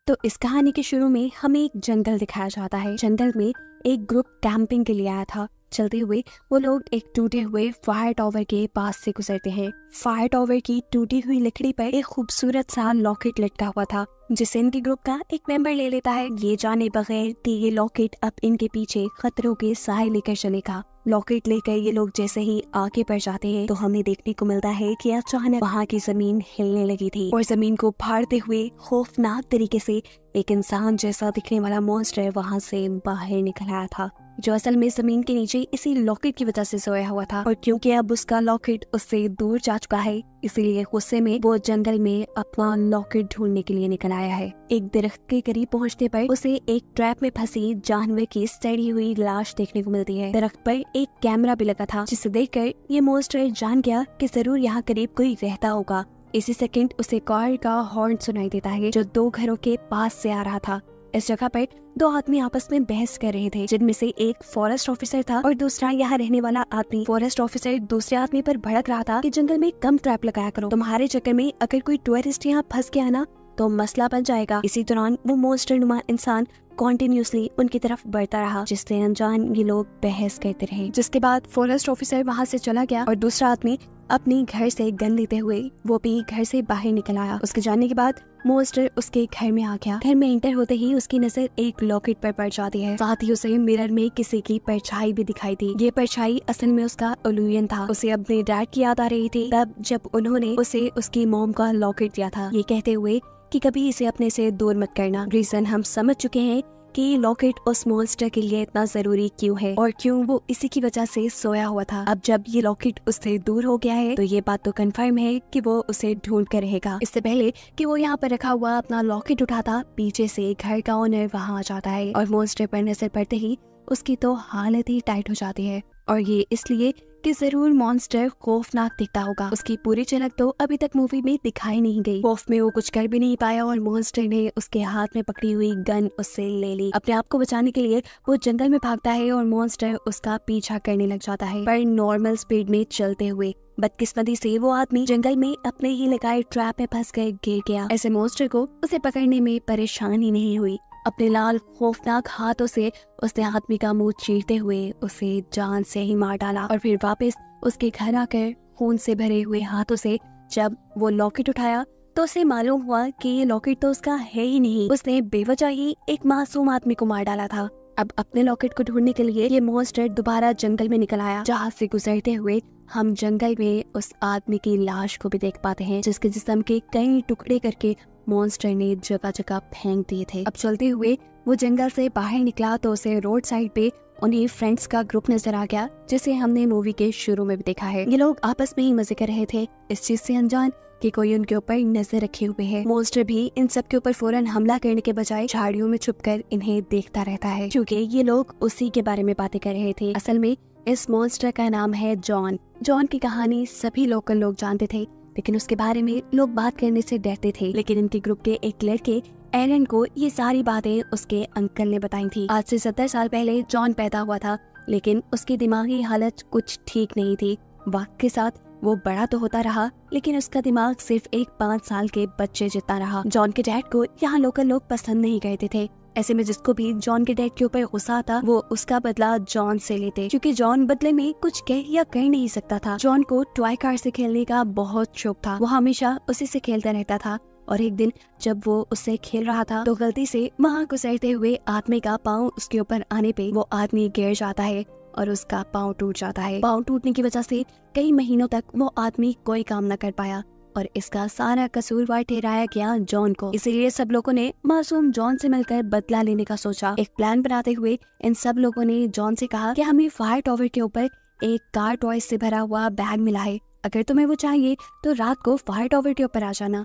तो इस कहानी के शुरू में हमें एक जंगल दिखाया जाता है। जंगल में एक ग्रुप कैंपिंग के लिए आया था। चलते हुए वो लोग एक टूटे हुए फायर टावर के पास से गुजरते हैं। फायर टावर की टूटी हुई लकड़ी पर एक खूबसूरत सा लॉकेट लटका हुआ था, जिसे इनके ग्रुप का एक मेंबर ले लेता है, ये जाने बगैर कि ये लॉकेट अब इनके पीछे खतरों के साए लेकर चलेगा। लॉकेट लेकर ये लोग जैसे ही आगे बढ़ जाते हैं तो हमें देखने को मिलता है कि अचानक वहाँ की जमीन हिलने लगी थी और जमीन को फाड़ते हुए खौफनाक तरीके से एक इंसान जैसा दिखने वाला मॉन्स्टर वहाँ से बाहर निकल आया था, जो असल में जमीन के नीचे इसी लॉकेट की वजह से सोया हुआ था। और क्योंकि अब उसका लॉकेट उससे दूर जा चुका है, इसीलिए गुस्से में वो जंगल में अपना लॉकेट ढूंढने के लिए निकल आया है। एक दरख्त के करीब पहुंचने पर उसे एक ट्रैप में फंसी जानवर की सड़ी हुई लाश देखने को मिलती है। दरख्त पर एक कैमरा भी लगा था, जिसे देखकर ये मॉन्स्टर जान गया कि जरूर यहाँ करीब कोई रहता होगा। इसी सेकंड उसे कार का हॉर्न सुनाई देता है, जो 2 घरों के पास से आ रहा था। इस जगह पर 2 आदमी आपस में बहस कर रहे थे, जिनमें से एक फॉरेस्ट ऑफिसर था और दूसरा यहाँ रहने वाला आदमी। फॉरेस्ट ऑफिसर दूसरे आदमी पर भड़क रहा था कि जंगल में कम ट्रैप लगाया करो, तुम्हारे चक्कर में अगर कोई टूरिस्ट यहाँ फंस गया ना तो मसला बन जाएगा। इसी दौरान वो मॉन्स्टर नुमा इंसान कॉन्टिन्यूसली उनकी तरफ बढ़ता रहा, जिससे अनजान ये लोग बहस करते रहे। जिसके बाद फॉरेस्ट ऑफिसर वहाँ से चला गया और दूसरा आदमी अपनी घर से गन लेते हुए वो भी घर से बाहर निकल आया। उसके जाने के बाद मॉन्स्टर उसके घर में आ गया। घर में एंटर होते ही उसकी नजर एक लॉकेट पर पड़ जाती है। साथ ही उसे मिरर में किसी की परछाई भी दिखाई दी। ये परछाई असल में उसका इल्यूजन था। उसे अपने डैड की याद आ रही थी तब जब उन्होंने उसे उसकी मॉम का लॉकेट दिया था, ये कहते हुए कि कभी इसे अपने से दूर मत करना। रीजन हम समझ चुके हैं कि ये लॉकेट उस मॉन्स्टर के लिए इतना जरूरी क्यों है और क्यों वो इसी की वजह से सोया हुआ था। अब जब ये लॉकेट उससे दूर हो गया है तो ये बात तो कंफर्म है कि वो उसे ढूंढ कर रहेगा। इससे पहले कि वो यहाँ पर रखा हुआ अपना लॉकेट उठाता, पीछे से घर का ओनर वहाँ आ जाता है और मॉन्स्टर पर नजर पड़ते ही उसकी तो हालत ही टाइट हो जाती है। और ये इसलिए कि जरूर मॉन्स्टर खौफनाक दिखता होगा। उसकी पूरी झलक तो अभी तक मूवी में दिखाई नहीं गई। खौफ में वो कुछ कर भी नहीं पाया और मॉन्स्टर ने उसके हाथ में पकड़ी हुई गन उससे ले ली। अपने आप को बचाने के लिए वो जंगल में भागता है और मॉन्स्टर उसका पीछा करने लग जाता है, पर नॉर्मल स्पीड में चलते हुए। बदकिस्मती से वो आदमी जंगल में अपने ही लगाए ट्रैप में फंस कर गिर गया। ऐसे मॉन्स्टर को उसे पकड़ने में परेशानी नहीं हुई। अपने लाल खौफनाक हाथों से उसने आदमी का मुंह चीरते हुए उसे जान से ही मार डाला और फिर वापस उसके घर आकर खून से भरे हुए हाथों से जब वो लॉकेट उठाया तो उसे मालूम हुआ कि ये लॉकेट तो उसका है ही नहीं। उसने बेवजह ही एक मासूम आदमी को मार डाला था। अब अपने लॉकेट को ढूंढने के लिए ये मॉन्स्टर दोबारा जंगल में निकल आया, जहाँ से गुजरते हुए हम जंगल में उस आदमी की लाश को भी देख पाते हैं, जिसके जिस्म के कई टुकड़े करके मॉन्स्टर ने जगह जगह फेंक दिए थे। अब चलते हुए वो जंगल से बाहर निकला तो उसे रोड साइड पे उन्हें फ्रेंड्स का ग्रुप नजर आ गया, जिसे हमने मूवी के शुरू में भी देखा है। ये लोग आपस में ही मजे कर रहे थे, इस चीज से अनजान कि कोई उनके ऊपर नजर रखे हुए है। मॉन्स्टर भी इन सब के ऊपर फौरन हमला करने के बजाय झाड़ियों में छुपकर इन्हें देखता रहता है, क्योंकि ये लोग उसी के बारे में बातें कर रहे थे। असल में इस मॉन्स्टर का नाम है जॉन। जॉन की कहानी सभी लोकल लोग जानते थे, लेकिन उसके बारे में लोग बात करने से डरते थे। लेकिन इनके ग्रुप के एक लड़के एरन को ये सारी बातें उसके अंकल ने बताई थी। आज से 70 साल पहले जॉन पैदा हुआ था, लेकिन उसकी दिमागी हालत कुछ ठीक नहीं थी। वक्त के साथ वो बड़ा तो होता रहा, लेकिन उसका दिमाग सिर्फ एक 5 साल के बच्चे जितना रहा। जॉन के डैड को यहाँ लोकल लोग पसंद नहीं करते थे। ऐसे में जिसको भी जॉन के डैड के ऊपर गुस्सा आता, वो उसका बदला जॉन से लेते, क्योंकि जॉन बदले में कुछ कह या कर नहीं सकता था। जॉन को टॉय कार से खेलने का बहुत शौक था। वो हमेशा उसी से खेलता रहता था और एक दिन जब वो उससे खेल रहा था तो गलती से वहाँ गुजरते हुए आदमी का पाँव उसके ऊपर आने पे वो आदमी गिर जाता है और उसका पाँव टूट जाता है। पाँव टूटने की वजह से कई महीनों तक वो आदमी कोई काम न कर पाया और इसका सारा कसूरवार ठहराया गया जॉन को। इसीलिए सब लोगों ने मासूम जॉन से मिलकर बदला लेने का सोचा। एक प्लान बनाते हुए इन सब लोगों ने जॉन से कहा कि हमें फायर टावर के ऊपर एक कार टॉय से भरा हुआ बैग मिला है, अगर तुम्हें वो चाहिए तो रात को फायर टावर के ऊपर आ जाना।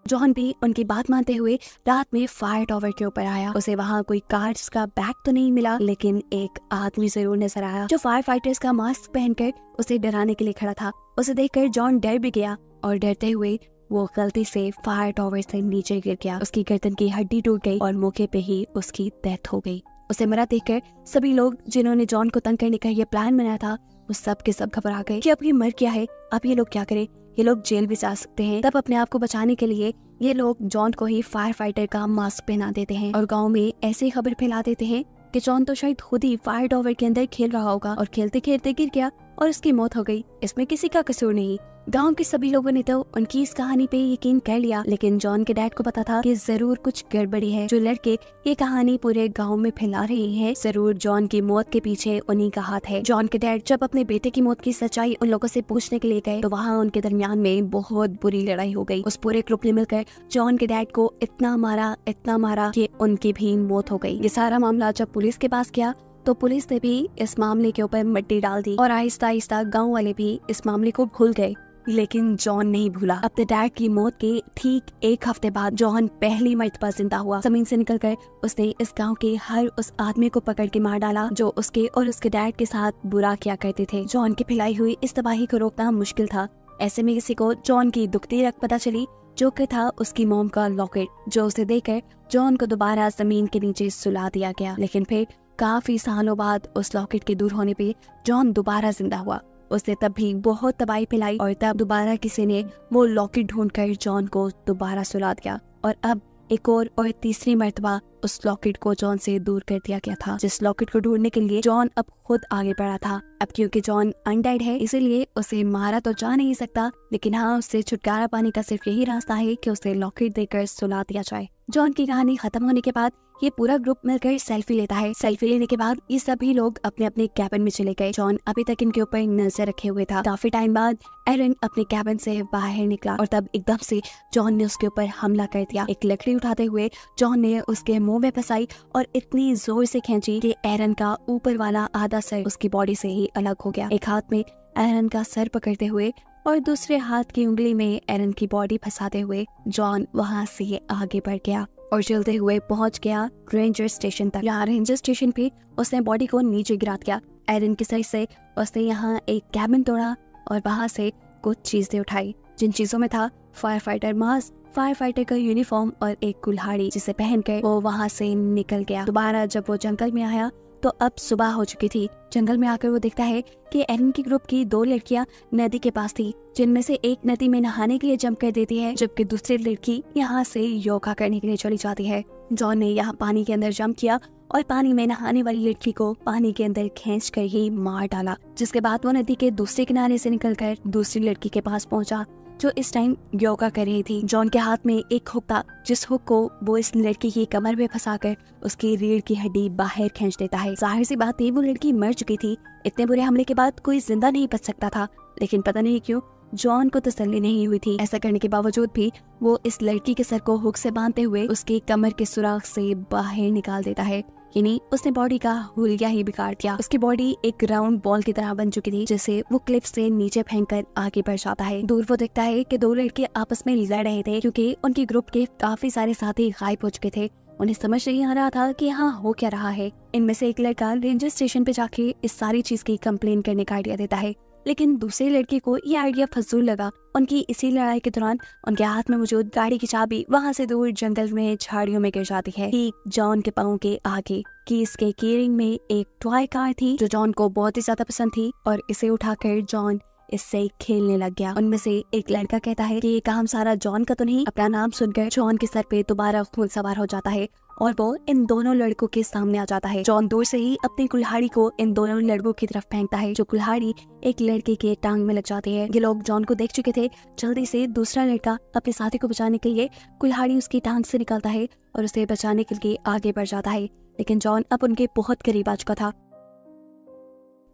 जॉन भी उनकी बात मानते हुए रात में फायर टावर के ऊपर आया। उसे वहाँ कोई कार्स का बैग तो नहीं मिला, लेकिन एक आदमी जरूर नजर आया जो फायर फाइटर्स का मास्क पहनकर उसे डराने के लिए खड़ा था। उसे देखकर जॉन डर भी गया और डरते हुए वो गलती से फायर टावर से नीचे गिर गया। उसकी गर्दन की हड्डी टूट गई और मौके पे ही उसकी डेथ हो गई। उसे मरा देखकर सभी लोग जिन्होंने जॉन को तंग करने का ये प्लान बनाया था, वो सब के सब घबरा गए कि अब ये मर गया है, अब ये लोग क्या करें। ये लोग जेल भी जा सकते हैं। तब अपने आप को बचाने के लिए ये लोग जॉन को ही फायर फाइटर का मास्क पहना देते हैं और गाँव में ऐसी खबर फैला देते हैं कि जॉन तो शायद खुद ही फायर टॉवर के अंदर खेल रहा होगा और खेलते खेलते गिर गया और उसकी मौत हो गई। इसमें किसी का कसूर नहीं। गांव के सभी लोगों ने तो उनकी इस कहानी पे यकीन कर लिया, लेकिन जॉन के डैड को पता था कि जरूर कुछ गड़बड़ी है। जो लड़के ये कहानी पूरे गांव में फैला रहे हैं, जरूर जॉन की मौत के पीछे उन्हीं का हाथ है। जॉन के डैड जब अपने बेटे की मौत की सच्चाई उन लोगों से पूछने के लिए गए तो वहाँ उनके दरमियान में बहुत बुरी लड़ाई हो गई। उस पूरे ग्रुप ने मिलकर जॉन के डैड को इतना मारा कि उनकी भी मौत हो गई। ये सारा मामला जब पुलिस के पास गया तो पुलिस ने भी इस मामले के ऊपर मिट्टी डाल दी और आहिस्ता आहिस्ता गांव वाले भी इस मामले को भूल गए। लेकिन जॉन नहीं भूला। अपने डैड की मौत के ठीक एक हफ्ते बाद जॉन पहली मर्तबा जिंदा हुआ। जमीन से निकलकर उसने इस गांव के हर उस आदमी को पकड़ के मार डाला जो उसके और उसके डैड के साथ बुरा किया करते थे। जॉन की फैलाई हुई इस तबाही को रोकना मुश्किल था। ऐसे में किसी को जॉन की दुखती रग पता चली, जो कि था उसकी मॉम का लॉकेट, जो उसे देकर जॉन को दोबारा जमीन के नीचे सुला दिया गया। लेकिन फिर काफी सालों बाद उस लॉकेट के दूर होने पे जॉन दोबारा जिंदा हुआ। उसने तब भी बहुत तबाही फैलाई और तब दोबारा किसी ने वो लॉकेट ढूंढकर जॉन को दोबारा सुला दिया और अब एक और तीसरी मर्तबा उस लॉकेट को जॉन से दूर कर दिया गया था, जिस लॉकेट को ढूंढने के लिए जॉन अब खुद आगे बढ़ा था। अब क्योंकि जॉन अनडेड है इसीलिए उसे मारा तो जा नहीं सकता, लेकिन हाँ, उससे छुटकारा पाने का सिर्फ यही रास्ता है कि उसे लॉकेट देकर सुला दिया जाए। जॉन की कहानी खत्म होने के बाद ये पूरा ग्रुप मिलकर सेल्फी लेता है। सेल्फी लेने के बाद ये सभी लोग अपने अपने कैबिन में चले गए। जॉन अभी तक इनके ऊपर नजर रखे हुए था। काफी टाइम बाद एरन अपने कैबिन से बाहर निकला और तब एकदम से जॉन ने उसके ऊपर हमला कर दिया। एक लकड़ी उठाते हुए जॉन ने उसके मुंह में फंसाई और इतनी जोर से खींची कि एरन का ऊपर वाला आधा सर उसकी बॉडी से ही अलग हो गया। एक हाथ में एरन का सर पकड़ते हुए और दूसरे हाथ की उंगली में एरन की बॉडी फंसाते हुए जॉन वहाँ से आगे बढ़ गया और चलते हुए पहुंच गया रेंजर स्टेशन तक। यहाँ रेंजर स्टेशन पे उसने बॉडी को नीचे गिरा दिया। एरन के सर से उसने यहाँ एक कैबिन तोड़ा और वहाँ से कुछ चीजें उठाई, जिन चीजों में था fire fighter mask, fire fighter का यूनिफॉर्म और एक कुल्हाड़ी, जिसे पहनकर वो वहाँ से निकल गया। दोबारा जब वो जंगल में आया तो अब सुबह हो चुकी थी। जंगल में आकर वो देखता है कि एरन की ग्रुप की 2 लड़कियां नदी के पास थी, जिनमें से एक नदी में नहाने के लिए जंप कर देती है, जबकि दूसरी लड़की यहाँ से योगा करने के लिए चली जाती है। जॉन ने यहाँ पानी के अंदर जंप किया और पानी में नहाने वाली लड़की को पानी के अंदर खींच कर ही मार डाला, जिसके बाद वो नदी के दूसरे किनारे से निकलकर दूसरी लड़की के पास पहुँचा जो इस टाइम योगा कर रही थी। जॉन के हाथ में एक हुक था, जिस हुक को वो इस लड़की की कमर में फंसाकर उसकी रीढ़ की हड्डी बाहर खींच देता है। जाहिर सी बात है वो लड़की मर चुकी थी। इतने बुरे हमले के बाद कोई जिंदा नहीं बच सकता था, लेकिन पता नहीं क्यों जॉन को तसल्ली नहीं हुई थी। ऐसा करने के बावजूद भी वो इस लड़की के सर को हुक से बांधते हुए उसकी कमर के सुराख से बाहर निकाल देता है। यानी उसने बॉडी का हुलिया ही बिगाड़ दिया। उसकी बॉडी एक राउंड बॉल की तरह बन चुकी थी, जिसे वो क्लिफ से नीचे फेंककर आगे बढ़ जाता है। दूर वो देखता है कि 2 लड़के आपस में लड़ रहे थे, क्योंकि उनकी ग्रुप के काफी सारे साथी गायब हो चुके थे। उन्हें समझ नहीं आ रहा था कि यहाँ हो क्या रहा है। इनमें से एक लड़का रेंजर स्टेशन पे जाके इस सारी चीज की कंप्लेन करने का आइडिया देता है, लेकिन दूसरे लड़के को ये आइडिया फजूल लगा। उनकी इसी लड़ाई के दौरान उनके हाथ में मौजूद गाड़ी की चाबी वहाँ से दूर जंगल में झाड़ियों में गिर जाती है, ठीक जॉन के पाँव के आगे। कीस के कीरिंग में एक टॉय कार थी जो जॉन को बहुत ही ज्यादा पसंद थी और इसे उठाकर जॉन इससे खेलने लग गया। उनमें से एक लड़का कहता है कि ये काम सारा जॉन का तो नहीं। अपना नाम सुनकर जॉन के सर पे दोबारा खून सवार हो जाता है और वो इन दोनों लड़कों के सामने आ जाता है। जॉन दूर से ही अपनी कुल्हाड़ी को इन दोनों लड़कों की तरफ फेंकता है, जो कुल्हाड़ी एक लड़के के टांग में लग जाती है। ये लोग जॉन को देख चुके थे। जल्दी से दूसरा लड़का अपने साथी को बचाने के लिए कुल्हाड़ी उसकी टांग से निकालता है और उसे बचाने के लिए आगे बढ़ जाता है, लेकिन जॉन अब उनके बहुत करीब आ चुका था।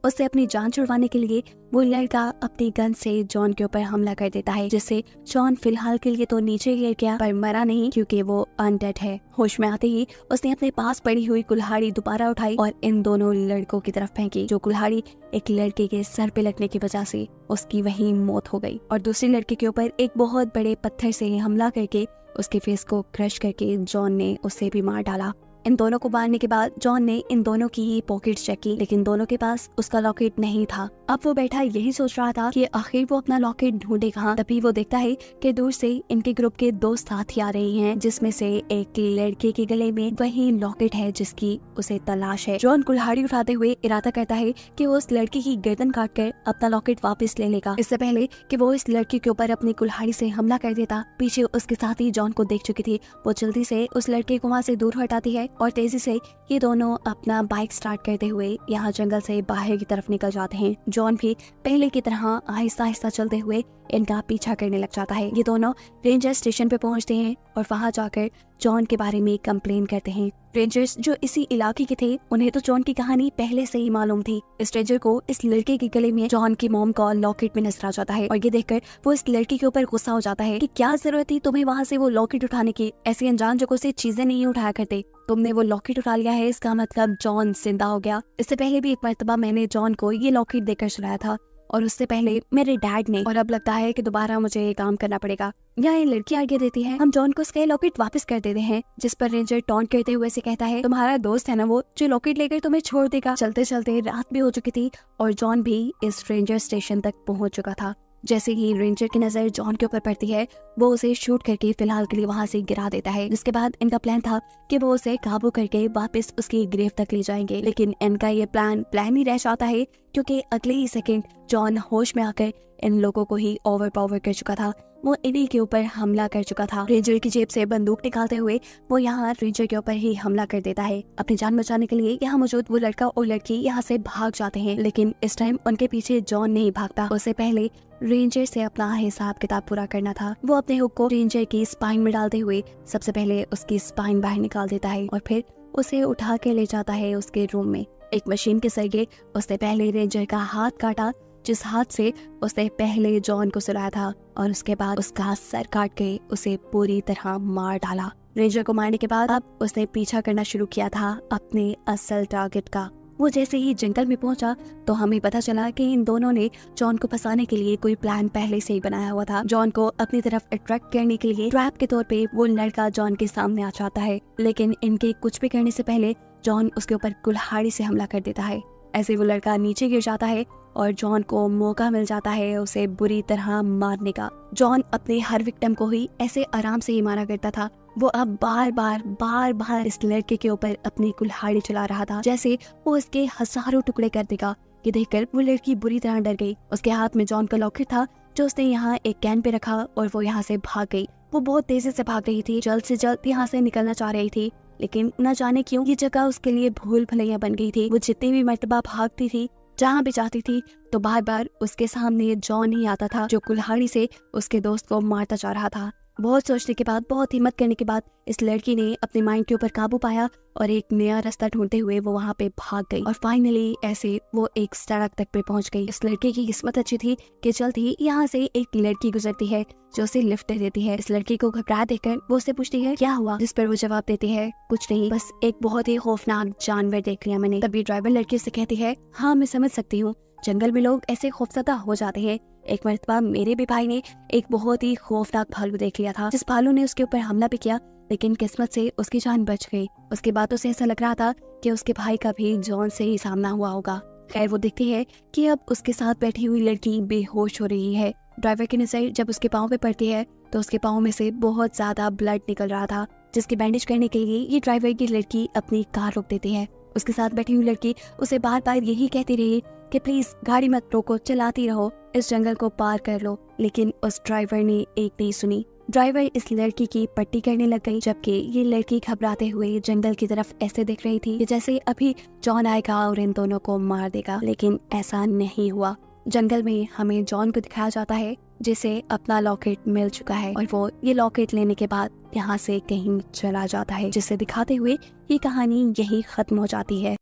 उससे अपनी जान छुड़वाने के लिए वो लड़का अपनी गन से जॉन के ऊपर हमला कर देता है, जिससे जॉन फिलहाल के लिए तो नीचे गिर गया पर मरा नहीं, क्योंकि वो अनडेड है। होश में आते ही उसने अपने पास पड़ी हुई कुल्हाड़ी दोबारा उठाई और इन दोनों लड़कों की तरफ फेंकी। जो कुल्हाड़ी एक लड़के के सर पे लगने की वजह से उसकी वहीं मौत हो गई और दूसरे लड़के के ऊपर एक बहुत बड़े पत्थर से हमला करके उसके फेस को क्रश करके जॉन ने उसे भी मार डाला। इन दोनों को मारने के बाद जॉन ने इन दोनों की ही पॉकेट चेक की, लेकिन दोनों के पास उसका लॉकेट नहीं था। अब वो बैठा यही सोच रहा था कि आखिर वो अपना लॉकेट ढूंढे कहाँ। तभी वो देखता है कि दूर से इनके ग्रुप के दो साथी आ रहे हैं, जिसमें से एक लड़के के गले में वही लॉकेट है जिसकी उसे तलाश है। जॉन कुल्हाड़ी उठाते हुए इरादा करता है कि वो उस लड़के की गर्दन काट कर अपना लॉकेट वापस ले लेगा। इससे पहले कि वो इस लड़के के ऊपर अपनी कुल्हाड़ी से हमला कर देता, पीछे उसके साथी जॉन को देख चुकी थी। वो जल्दी से उस लड़के को वहाँ से दूर हटाती है और तेजी से ये दोनों अपना बाइक स्टार्ट करते हुए यहाँ जंगल से बाहर की तरफ निकल जाते हैं। जॉन भी पहले की तरह आहिस्ता आहिस्ता चलते हुए इनका पीछा करने लग जाता है। ये दोनों रेंजर स्टेशन पे पहुंचते हैं और वहां जाकर जॉन के बारे में कंप्लेन करते हैं। रेंजर्स जो इसी इलाके के थे, उन्हें तो जॉन की कहानी पहले से ही मालूम थी। इस रेंजर को इस लड़के के गले में जॉन की मॉम का लॉकेट में नजर आ जाता है और ये देखकर वो इस लड़की के ऊपर गुस्सा हो जाता है कि क्या जरूरत थी तुम्हें वहाँ से वो लॉकेट उठाने की, ऐसी अनजान जगहों से चीजें नहीं उठाया करते, तुमने वो लॉकेट उठा लिया है, इसका मतलब जॉन जिंदा हो गया। इससे पहले भी एक मर्तबा मैंने जॉन को ये लॉकेट देकर सुनाया था और उससे पहले मेरे डैड ने, और अब लगता है कि दोबारा मुझे ये काम करना पड़ेगा। यहाँ ये लड़की आगे देती है, हम जॉन को उसका लॉकेट वापस कर देते हैं, जिस पर रेंजर टॉन्ट करते हुए से कहता है तुम्हारा दोस्त है ना वो, जो लॉकेट लेकर तुम्हें छोड़ देगा। चलते चलते रात भी हो चुकी थी और जॉन भी इस रेंजर स्टेशन तक पहुंच चुका था। जैसे ही रेंजर की नजर जॉन के ऊपर पड़ती है, वो उसे शूट करके फिलहाल के लिए वहाँ से गिरा देता है। जिसके बाद इनका प्लान था कि वो उसे काबू करके वापस उसकी ग्रेव तक ले जाएंगे, लेकिन इनका ये प्लान ही रह जाता है क्योंकि अगले ही सेकंड जॉन होश में आकर इन लोगों को ही ओवरपावर कर चुका था। वो इन्हीं के ऊपर हमला कर चुका था। रेंजर की जेब से बंदूक निकालते हुए वो यहाँ रेंजर के ऊपर ही हमला कर देता है। अपनी जान बचाने के लिए यहाँ मौजूद वो लड़का और लड़की यहाँ से भाग जाते हैं, लेकिन इस टाइम उनके पीछे जॉन नहीं भागता। उससे पहले रेंजर से अपना हिसाब किताब पूरा करना था। वो अपने हुक को रेंजर की स्पाइन में डालते हुए सबसे पहले उसकी स्पाइन बाहर निकाल देता है और फिर उसे उठा के ले जाता है उसके रूम में। एक मशीन के जरिए उसने पहले रेंजर का हाथ काटा, जिस हाथ से उसने पहले जॉन को सुलाया था, और उसके बाद उसका सर काट के उसे पूरी तरह मार डाला। रेंजर को मारने के बाद अब उसने पीछा करना शुरू किया था अपने असल टारगेट का। वो जैसे ही जंगल में पहुंचा तो हमें पता चला कि इन दोनों ने जॉन को फंसाने के लिए कोई प्लान पहले से ही बनाया हुआ था। जॉन को अपनी तरफ अट्रैक्ट करने के लिए ट्रैप के तौर पे वो लड़का जॉन के सामने आ जाता है, लेकिन इनके कुछ भी करने से पहले जॉन उसके ऊपर कुल्हाड़ी से हमला कर देता है। ऐसे वो लड़का नीचे गिर जाता है और जॉन को मौका मिल जाता है उसे बुरी तरह मारने का। जॉन अपने हर विक्टिम को ही ऐसे आराम से ही मारा करता था। वो अब बार बार इस लड़के के ऊपर अपनी कुल्हाड़ी चला रहा था, जैसे वो इसके हजारों टुकड़े कर देगा। ये देखकर वो लड़की बुरी तरह डर गई। उसके हाथ में जॉन का लॉकेट था जो उसने यहाँ एक कैन पे रखा और वो यहाँ से भाग गई। वो बहुत तेजी से भाग रही थी, जल्द से जल्द यहाँ से निकलना चाह रही थी, लेकिन न जाने क्यों ये जगह उसके लिए भूल भुलैया बन गई थी। वो जितनी भी मर्तबा भागती थी, जहाँ भी जाती थी, तो बार बार उसके सामने जॉन ही आता था जो कुल्हाड़ी से उसके दोस्त को मारता जा रहा था। बहुत सोचने के बाद, बहुत हिम्मत करने के बाद इस लड़की ने अपने माइंड के ऊपर काबू पाया और एक नया रास्ता ढूंढते हुए वो वहाँ पे भाग गई और फाइनली ऐसे वो एक सड़क तक पे पहुँच गई। इस लड़के की किस्मत अच्छी थी कि जल्द ही यहाँ से एक लड़की गुजरती है जो उसे लिफ्ट देती है। इस लड़की को घबरा देखकर वो उससे पूछती है क्या हुआ, जिस पर वो जवाब देती है कुछ नहीं, बस एक बहुत ही खौफनाक जानवर देख लिया मैंने। तभी ड्राइवर लड़की से कहती है हाँ मैं समझ सकती हूँ, जंगल में लोग ऐसे खौफजदा हो जाते हैं। एक मर्तबा मेरे भी भाई ने एक बहुत ही खौफनाक भालू देख लिया था, जिस भालू ने उसके ऊपर हमला भी किया, लेकिन किस्मत से उसकी जान बच गई। उसकी बातों से ऐसा लग रहा था कि उसके भाई का भी जॉन से ही सामना हुआ होगा। खैर वो देखती है कि अब उसके साथ बैठी हुई लड़की बेहोश हो रही है। ड्राइवर की नजर जब उसके पाँव पे पड़ती है तो उसके पाँव में से बहुत ज्यादा ब्लड निकल रहा था, जिसकी बैंडेज करने के लिए ये ड्राइवर की लड़की अपनी कार रोक देती है। उसके साथ बैठी हुई लड़की उसे बार बार यही कहती रही कि प्लीज गाड़ी मत रोको, चलाती रहो, इस जंगल को पार कर लो, लेकिन उस ड्राइवर ने एक नहीं सुनी। ड्राइवर इस लड़की की पट्टी करने लग गई, जबकि ये लड़की घबराते हुए जंगल की तरफ ऐसे देख रही थी कि जैसे अभी जॉन आएगा और इन दोनों को मार देगा, लेकिन ऐसा नहीं हुआ। जंगल में हमें जॉन को दिखाया जाता है जिसे अपना लॉकेट मिल चुका है और वो ये लॉकेट लेने के बाद यहाँ से कहीं चला जाता है, जिसे दिखाते हुए ये कहानी यही खत्म हो जाती है।